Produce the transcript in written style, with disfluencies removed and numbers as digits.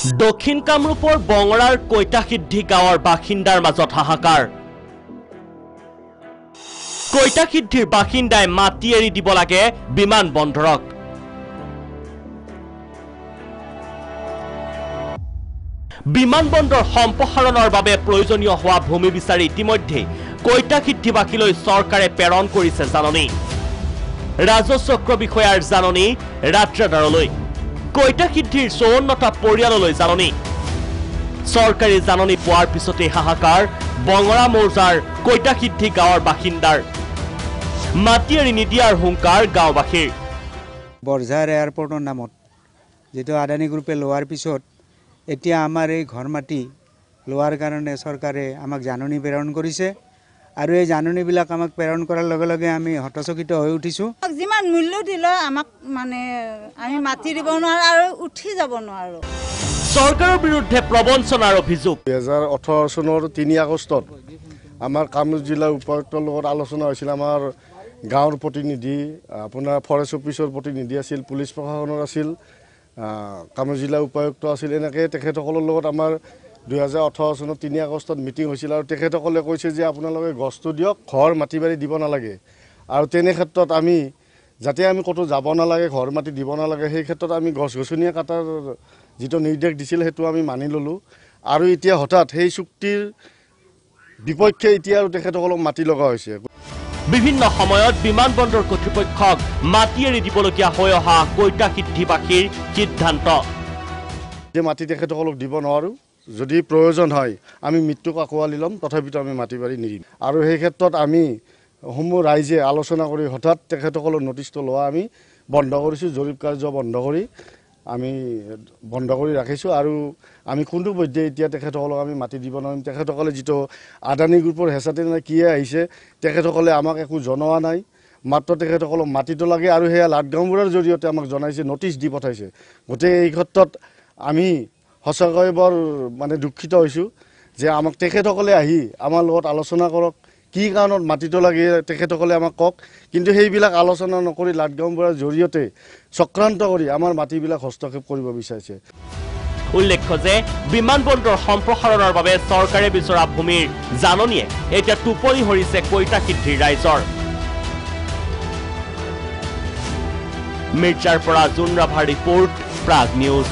দক্ষিণ কামৰূপৰ বঙৰাৰ কৈতাসিদ্ধি গাঁৱৰ বাসিন্দাৰ মাজত হাহাকাৰ। কৈতাসিদ্ধিৰ বাসিন্দাই মাটি এৰি দিব লাগে বিমান বন্দৰক। বিমান বন্দৰ সম্প্ৰসাৰণৰ বাবে প্ৰয়োজনীয় হোৱা ভূমি বিচাৰি ইতিমধ্যে কৈতাসিদ্ধিবাসীলৈ চৰকাৰে প্ৰেৰণ কৰিছে জাননী। ৰাজহ চক্ৰ বিষয়াৰ জাননী ৰাত্ৰাদাৰলৈ, কৈতাসিদ্ধিৰ ৫৪টা পৰিয়াললৈ জাননী। চৰকাৰী জাননী পোৱাৰ পিছতে হাহাকাৰ বঙৰা মৌজাৰ কৈতাসিদ্ধি গাঁৱৰ বাসিন্দাৰ। মাটি এৰি নিদিয়াৰ হুংকাৰ গাঁওবাসীৰ। বৰঝাৰ এয়াৰপৰ্টৰ নামত যেটো আদানী গ্ৰুপে লোৱাৰ পিছত এতিয়া আমাৰ এই ঘৰ মাটি লোৱাৰ কাৰণে চৰকাৰে আমাক জাননী প্ৰেৰণ কৰিছে আৰু এই জাননীবিলাক আমাক প্ৰেৰণ কৰাৰ লগে লগে আমি হতচকিত হৈ উঠিছো। যিমান মূল্য দিলে আমাক মানে আমি মাটি দিব নোৱাৰো আৰু উঠি যাব নোৱাৰো। চৰকাৰৰ বিৰুদ্ধে প্ৰবঞ্চনাৰ অভিযোগ। 2018 চনৰ 3 আগষ্টত আমাৰ কামৰূপ জিলাৰ উপায়ুক্তৰ লগত আলোচনা হৈছিল। আমাৰ গাঁৱৰ প্ৰতিনিধি, আপোনাৰ ফৰেষ্ট অফিচৰ প্ৰতিনিধি আছিল, পুলিচ প্ৰশাসনৰ আছিল, কামৰূপ জিলাৰ উপায়ুক্ত আছিল। এনেকৈ তেখেতসকলৰ লগত আমাৰ 2018 চনৰ 3 আগষ্টত মিটিং হৈছিল আৰু তেখেতসকলে কৈছে যে আপোনালোকে গছটো দিয়ক, ঘৰ মাটি বাৰী দিব নালাগে। আৰু তেনে ক্ষেত্ৰত আমি যাতে আমি ক'তো যাব নালাগে, ঘৰ মাটি দিব নালাগে, সেই ক্ষেত্ৰত আমি গছ গছনিয়ে কাটাৰ যিটো নিৰ্দেশ দিছিল সেইটো আমি মানি ল'লোঁ। আৰু এতিয়া হঠাৎ সেই চুক্তিৰ বিপক্ষে এতিয়া আৰু তেখেতসকলক মাটি লগা হৈছে। বিভিন্ন সময়ত বিমান বন্দৰ কৰ্তৃপক্ষক মাটি এৰি দিবলগীয়া হৈ অহা কৈতাসিদ্ধিবাসীৰ সিদ্ধান্ত যে মাটি তেখেতসকলক দিব নোৱাৰোঁ, যদি প্ৰয়োজন হয় আমি মৃত্যুক আঁকোৱালি ল'ম, তথাপিতো আমি মাটি বাৰী নিদিম। আৰু সেই ক্ষেত্ৰত আমি সমূহ ৰাইজে আলোচনা কৰি হঠাৎ তেখেতসকলৰ নটিচটো লোৱা আমি বন্ধ কৰিছোঁ। জৰীপ কাৰ্য বন্ধ কৰি ৰাখিছোঁ আৰু আমি কোনটো পৰ্যায়ে এতিয়া তেখেতসকলক আমি মাটি দিব নোৱাৰিম। তেখেতসকলে যিটো আদানী গ্ৰুপৰ হেঁচাতে কিয়ে আহিছে, তেখেতসকলে আমাক একো জনোৱা নাই, মাত্ৰ তেখেতসকলক মাটিটো লাগে আৰু সেয়া লাটগাঁওবুঢ়াৰ জৰিয়তে আমাক জনাইছে, নটিচ দি পঠাইছে। গতিকে এই ক্ষেত্ৰত আমি সঁচাকৈ বৰ দুখিত হৈছোঁ যে আমাক তেখেতসকলে আহি আমাৰ লগত আলোচনা কৰক, কি কাৰণত মাটিটো লাগে তেখেতসকলে আমাক কওক। কিন্তু সেইবিলাক আলোচনা নকৰি লাটগাঁওবুঢ়াৰ জৰিয়তে চক্ৰান্ত কৰি আমাৰ মাটিবিলাক হস্তক্ষেপ কৰিব বিচাৰিছে। উল্লেখ্য যে বিমান বন্দৰ সম্প্ৰসাৰণৰ বাবে চৰকাৰে বিচৰা ভূমিৰ জাননীয়ে এতিয়া টোপনি সৰিছে কৈতাসিদ্ধিৰ ৰাইজৰ। মিৰ্জাৰ পৰা জুন ৰাভাৰ ৰিপৰ্ট, প্ৰাগ নিউজ।